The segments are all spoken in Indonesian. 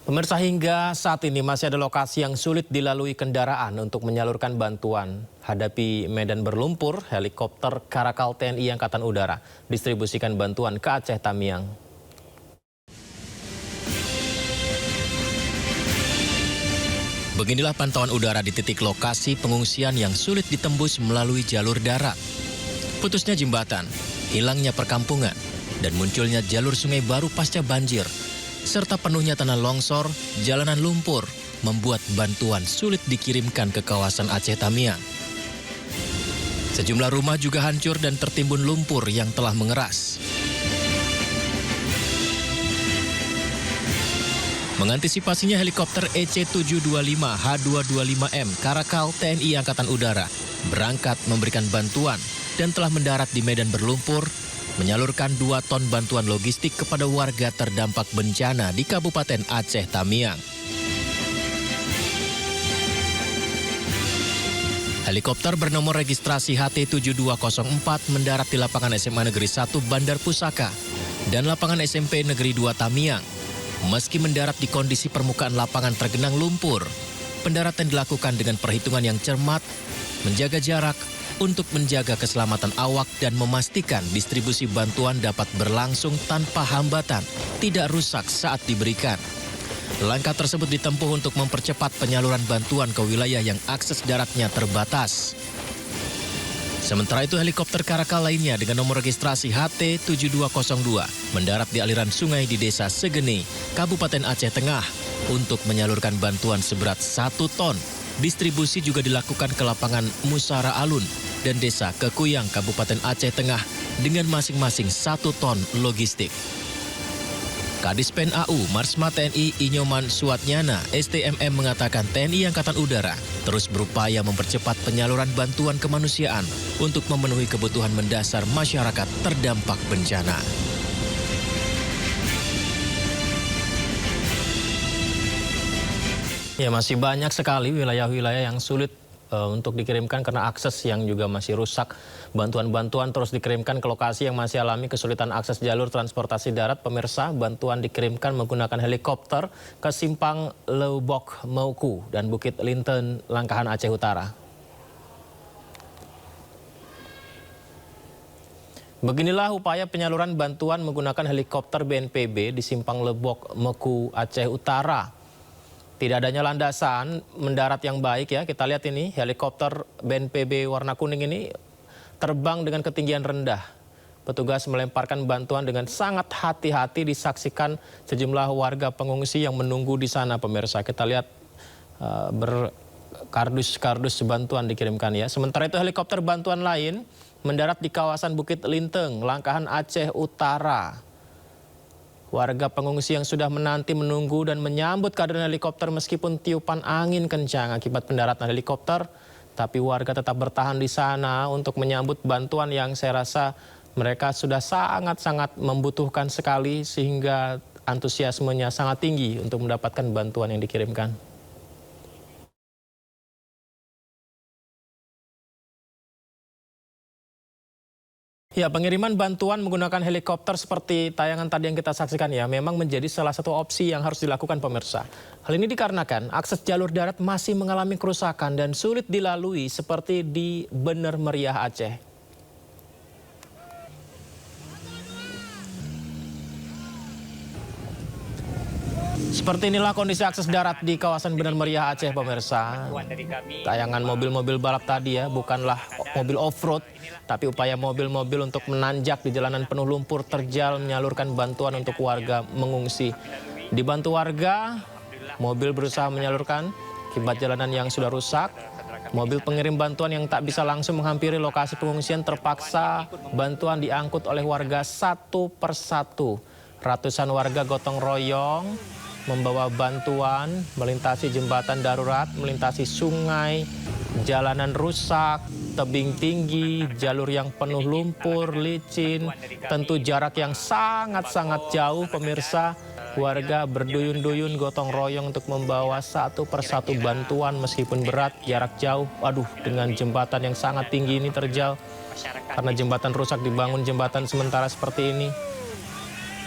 Pemirsa, hingga saat ini masih ada lokasi yang sulit dilalui kendaraan untuk menyalurkan bantuan. Hadapi medan berlumpur, helikopter Karakal TNI Angkatan Udara distribusikan bantuan ke Aceh Tamiang. Beginilah pantauan udara di titik lokasi pengungsian yang sulit ditembus melalui jalur darat. Putusnya jembatan, hilangnya perkampungan, dan munculnya jalur sungai baru pasca banjir, serta penuhnya tanah longsor, jalanan lumpur, membuat bantuan sulit dikirimkan ke kawasan Aceh Tamiang. Sejumlah rumah juga hancur dan tertimbun lumpur yang telah mengeras. Mengantisipasinya, helikopter EC-725H225M Karakal TNI Angkatan Udara berangkat memberikan bantuan dan telah mendarat di medan berlumpur, menyalurkan 2 ton bantuan logistik kepada warga terdampak bencana di Kabupaten Aceh Tamiang. Helikopter bernomor registrasi HT7204 mendarat di lapangan SMA Negeri 1 Bandar Pusaka dan lapangan SMP Negeri 2 Tamiang. Meski mendarat di kondisi permukaan lapangan tergenang lumpur, pendaratan dilakukan dengan perhitungan yang cermat, menjaga jarak, untuk menjaga keselamatan awak dan memastikan distribusi bantuan dapat berlangsung tanpa hambatan, tidak rusak saat diberikan. Langkah tersebut ditempuh untuk mempercepat penyaluran bantuan ke wilayah yang akses daratnya terbatas. Sementara itu, helikopter Karakal lainnya dengan nomor registrasi HT7202 mendarat di aliran sungai di Desa Segene, Kabupaten Aceh Tengah untuk menyalurkan bantuan seberat 1 ton. Distribusi juga dilakukan ke lapangan Musara Alun dan Desa Kekuyang, Kabupaten Aceh Tengah dengan masing-masing 1 ton logistik. Kadispen AU Marsma TNI Inyoman Suatnyana STMM mengatakan TNI Angkatan Udara terus berupaya mempercepat penyaluran bantuan kemanusiaan untuk memenuhi kebutuhan mendasar masyarakat terdampak bencana. Ya, masih banyak sekali wilayah-wilayah yang sulit untuk dikirimkan karena akses yang juga masih rusak. Bantuan-bantuan terus dikirimkan ke lokasi yang masih alami kesulitan akses jalur transportasi darat. Pemirsa, bantuan dikirimkan menggunakan helikopter ke Simpang Leubok Mauku dan Bukit Linten, Langkahan, Aceh Utara. Beginilah upaya penyaluran bantuan menggunakan helikopter BNPB di Simpang Lebok Mauku, Aceh Utara. Tidak adanya landasan mendarat yang baik ya. Kita lihat ini helikopter BNPB warna kuning ini terbang dengan ketinggian rendah. Petugas melemparkan bantuan dengan sangat hati-hati, disaksikan sejumlah warga pengungsi yang menunggu di sana, pemirsa. Kita lihat berkardus-kardus bantuan dikirimkan ya. Sementara itu, helikopter bantuan lain mendarat di kawasan Bukit Linteng, Langkahan, Aceh Utara. Warga pengungsi yang sudah menanti, menunggu dan menyambut kehadiran helikopter meskipun tiupan angin kencang akibat pendaratan helikopter, tapi warga tetap bertahan di sana untuk menyambut bantuan yang saya rasa mereka sudah sangat-sangat membutuhkan sekali, sehingga antusiasmenya sangat tinggi untuk mendapatkan bantuan yang dikirimkan. Ya, pengiriman bantuan menggunakan helikopter seperti tayangan tadi yang kita saksikan ya, memang menjadi salah satu opsi yang harus dilakukan, pemirsa. Hal ini dikarenakan akses jalur darat masih mengalami kerusakan dan sulit dilalui seperti di Bener Meriah, Aceh. Seperti inilah kondisi akses darat di kawasan Bener Meriah, Aceh, pemirsa. Tayangan mobil-mobil balap tadi ya, bukanlah mobil off-road, tapi upaya mobil-mobil untuk menanjak di jalanan penuh lumpur terjal menyalurkan bantuan untuk warga mengungsi. Dibantu warga, mobil berusaha menyalurkan akibat jalanan yang sudah rusak. Mobil pengirim bantuan yang tak bisa langsung menghampiri lokasi pengungsian terpaksa bantuan diangkut oleh warga satu persatu. Ratusan warga gotong royong membawa bantuan melintasi jembatan darurat, melintasi sungai, jalanan rusak, tebing tinggi, jalur yang penuh lumpur, licin, tentu jarak yang sangat-sangat jauh, pemirsa. Warga berduyun-duyun gotong royong untuk membawa satu persatu bantuan meskipun berat, jarak jauh. Aduh, dengan jembatan yang sangat tinggi ini terjal. Karena jembatan rusak dibangun jembatan sementara seperti ini.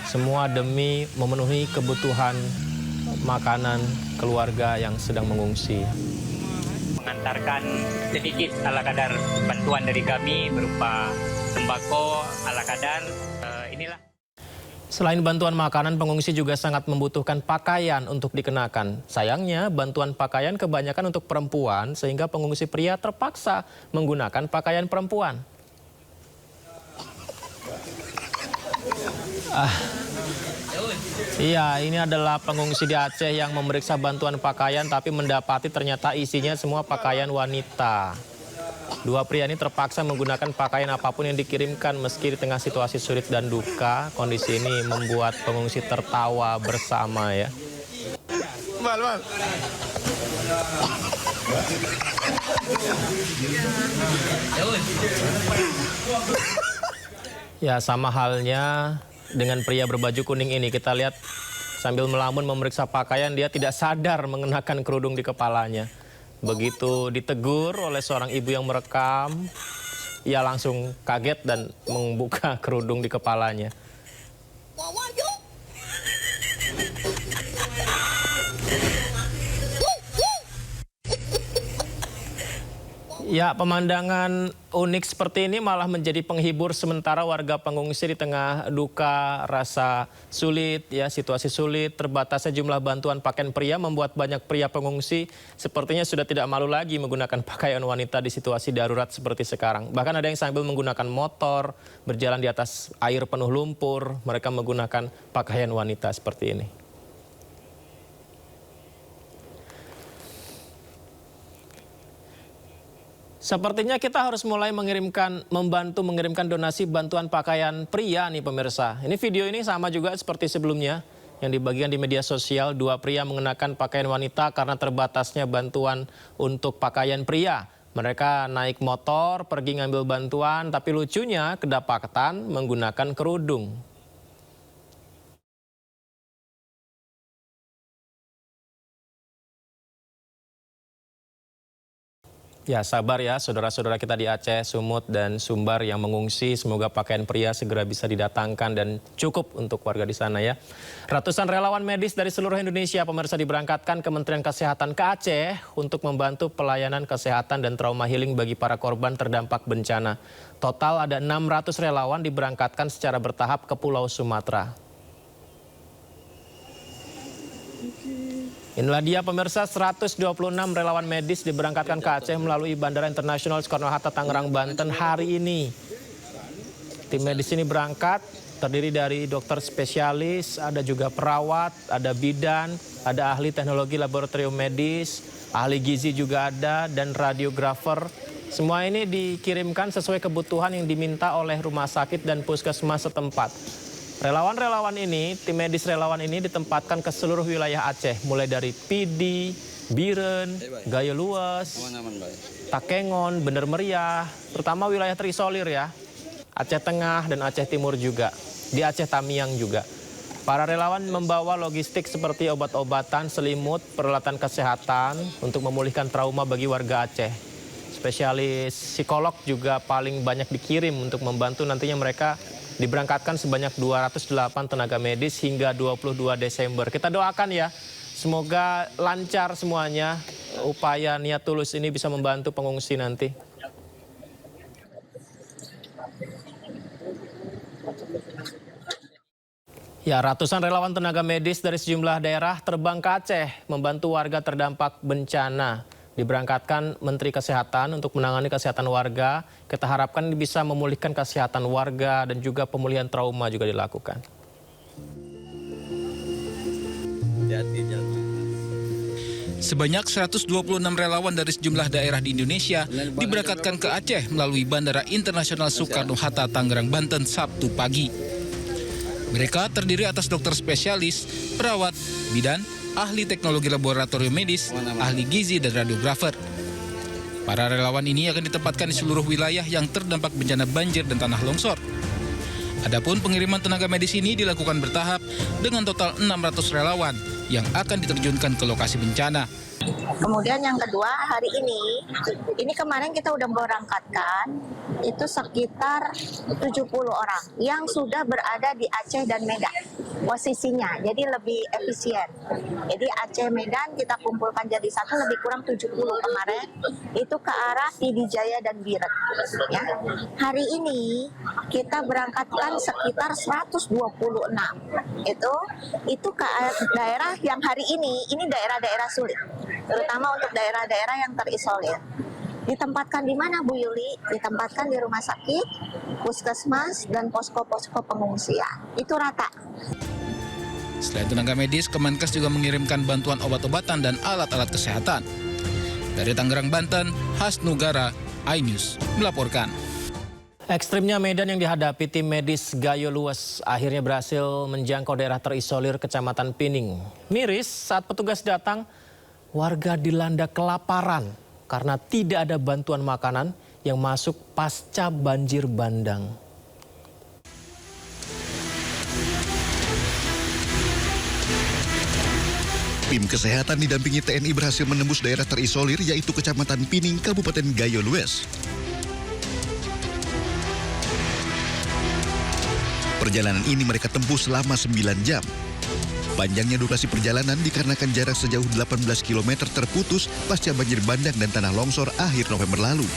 Semua demi memenuhi kebutuhan makanan keluarga yang sedang mengungsi. Mengantarkan sedikit ala kadar bantuan dari kami berupa sembako ala kadar. Inilah. Selain bantuan makanan, pengungsi juga sangat membutuhkan pakaian untuk dikenakan. Sayangnya, bantuan pakaian kebanyakan untuk perempuan sehingga pengungsi pria terpaksa menggunakan pakaian perempuan. Iya, ini adalah pengungsi di Aceh yang memeriksa bantuan pakaian tapi mendapati ternyata isinya semua pakaian wanita. Dua pria ini terpaksa menggunakan pakaian apapun yang dikirimkan meski di tengah situasi sulit dan duka. Kondisi ini membuat pengungsi tertawa bersama ya. Ya, sama halnya dengan pria berbaju kuning ini. Kita lihat sambil melamun memeriksa pakaian, dia tidak sadar mengenakan kerudung di kepalanya. Begitu ditegur oleh seorang ibu yang merekam, ia langsung kaget dan membuka kerudung di kepalanya. Ya, pemandangan unik seperti ini malah menjadi penghibur sementara warga pengungsi di tengah duka, rasa sulit, ya situasi sulit, terbatasnya jumlah bantuan pakaian pria membuat banyak pria pengungsi sepertinya sudah tidak malu lagi menggunakan pakaian wanita di situasi darurat seperti sekarang. Bahkan ada yang sambil menggunakan motor, berjalan di atas air penuh lumpur, mereka menggunakan pakaian wanita seperti ini. Sepertinya kita harus mulai membantu mengirimkan donasi bantuan pakaian pria nih pemirsa. Ini video ini sama juga seperti sebelumnya yang dibagikan di media sosial. Dua pria mengenakan pakaian wanita karena terbatasnya bantuan untuk pakaian pria. Mereka naik motor, pergi ngambil bantuan, tapi lucunya kedapatan menggunakan kerudung. Ya, sabar ya saudara-saudara kita di Aceh, Sumut, dan Sumbar yang mengungsi. Semoga pakaian pria segera bisa didatangkan dan cukup untuk warga di sana ya. Ratusan relawan medis dari seluruh Indonesia pemirsa diberangkatkan Kementerian Kesehatan ke Aceh untuk membantu pelayanan kesehatan dan trauma healing bagi para korban terdampak bencana. Total ada 600 relawan diberangkatkan secara bertahap ke Pulau Sumatera. Inilah dia pemirsa, 126 relawan medis diberangkatkan ke Aceh melalui Bandara Internasional Soekarno-Hatta, Tangerang, Banten hari ini. Tim medis ini berangkat terdiri dari dokter spesialis, ada juga perawat, ada bidan, ada ahli teknologi laboratorium medis, ahli gizi juga ada, dan radiografer. Semua ini dikirimkan sesuai kebutuhan yang diminta oleh rumah sakit dan puskesmas setempat. Relawan-relawan ini, tim medis relawan ini ditempatkan ke seluruh wilayah Aceh, mulai dari Pidi, Biren, Gayo Luas, Takengon, Bener Meriah, terutama wilayah terisolir ya, Aceh Tengah dan Aceh Timur juga, di Aceh Tamiang juga. Para relawan membawa logistik seperti obat-obatan, selimut, peralatan kesehatan untuk memulihkan trauma bagi warga Aceh. Spesialis psikolog juga paling banyak dikirim untuk membantu nantinya mereka. Diberangkatkan sebanyak 208 tenaga medis hingga 22 Desember. Kita doakan ya, semoga lancar semuanya. Upaya niat tulus ini bisa membantu pengungsi nanti. Ya, ratusan relawan tenaga medis dari sejumlah daerah terbang ke Aceh membantu warga terdampak bencana. Diberangkatkan Menteri Kesehatan untuk menangani kesehatan warga. Kita harapkan bisa memulihkan kesehatan warga dan juga pemulihan trauma juga dilakukan. Sebanyak 126 relawan dari sejumlah daerah di Indonesia diberangkatkan ke Aceh melalui Bandara Internasional Soekarno-Hatta, Tangerang, Banten, Sabtu pagi. Mereka terdiri atas dokter spesialis, perawat, bidan, ahli teknologi laboratorium medis, ahli gizi, dan radiografer. Para relawan ini akan ditempatkan di seluruh wilayah yang terdampak bencana banjir dan tanah longsor. Adapun pengiriman tenaga medis ini dilakukan bertahap dengan total 600 relawan yang akan diterjunkan ke lokasi bencana. Kemudian yang kedua, hari ini kemarin kita udah berangkatkan itu sekitar 70 orang yang sudah berada di Aceh dan Medan. posisinya, jadi lebih efisien. Jadi Aceh Medan kita kumpulkan jadi satu, lebih kurang 70 kemarin, itu ke arah Pidijaya dan Biren. Ya. Hari ini kita berangkatkan sekitar 126. Itu ke daerah yang hari ini daerah-daerah sulit, terutama untuk daerah-daerah yang terisolir. Ditempatkan di mana, Bu Yuli? Ditempatkan di rumah sakit, puskesmas, dan posko-posko pengungsian. Itu rata. Selain tenaga medis, Kemenkes juga mengirimkan bantuan obat-obatan dan alat-alat kesehatan. Dari Tangerang, Banten, Hasnugara, iNews melaporkan. Ekstrimnya medan yang dihadapi tim medis Gayo Luwes akhirnya berhasil menjangkau daerah terisolir Kecamatan Pining. Miris saat petugas datang, warga dilanda kelaparan karena tidak ada bantuan makanan yang masuk pasca banjir bandang. Tim kesehatan didampingi TNI berhasil menembus daerah terisolir yaitu Kecamatan Pining, Kabupaten Gayo Luwes. Perjalanan ini mereka tempuh selama 9 jam. Panjangnya durasi perjalanan dikarenakan jarak sejauh 18 km terputus pasca banjir bandang dan tanah longsor akhir November lalu.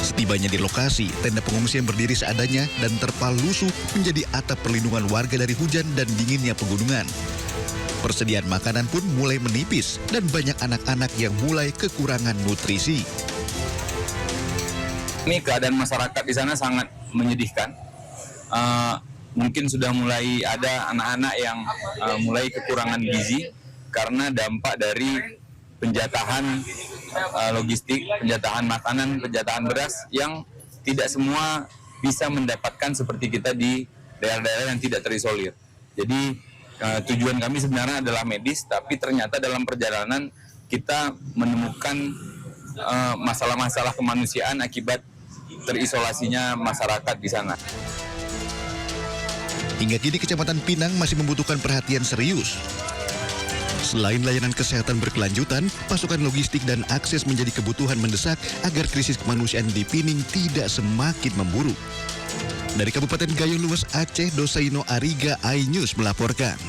Setibanya di lokasi, tenda pengungsian berdiri seadanya dan terpal lusuh menjadi atap perlindungan warga dari hujan dan dinginnya pegunungan. Persediaan makanan pun mulai menipis dan banyak anak-anak yang mulai kekurangan nutrisi. Ini keadaan masyarakat di sana sangat menyedihkan. Mungkin sudah mulai ada anak-anak yang mulai kekurangan gizi karena dampak dari penjatahan logistik, penjatahan makanan, penjatahan beras yang tidak semua bisa mendapatkan seperti kita di daerah-daerah yang tidak terisolir. Jadi tujuan kami sebenarnya adalah medis, tapi ternyata dalam perjalanan kita menemukan masalah-masalah kemanusiaan akibat terisolasinya masyarakat di sana. Hingga kini Kecamatan Pinang masih membutuhkan perhatian serius. Selain layanan kesehatan berkelanjutan, pasokan logistik dan akses menjadi kebutuhan mendesak agar krisis kemanusiaan di Pining tidak semakin memburuk. Dari Kabupaten Gayo Luwes, Aceh, Dosaino Ariga, iNews melaporkan.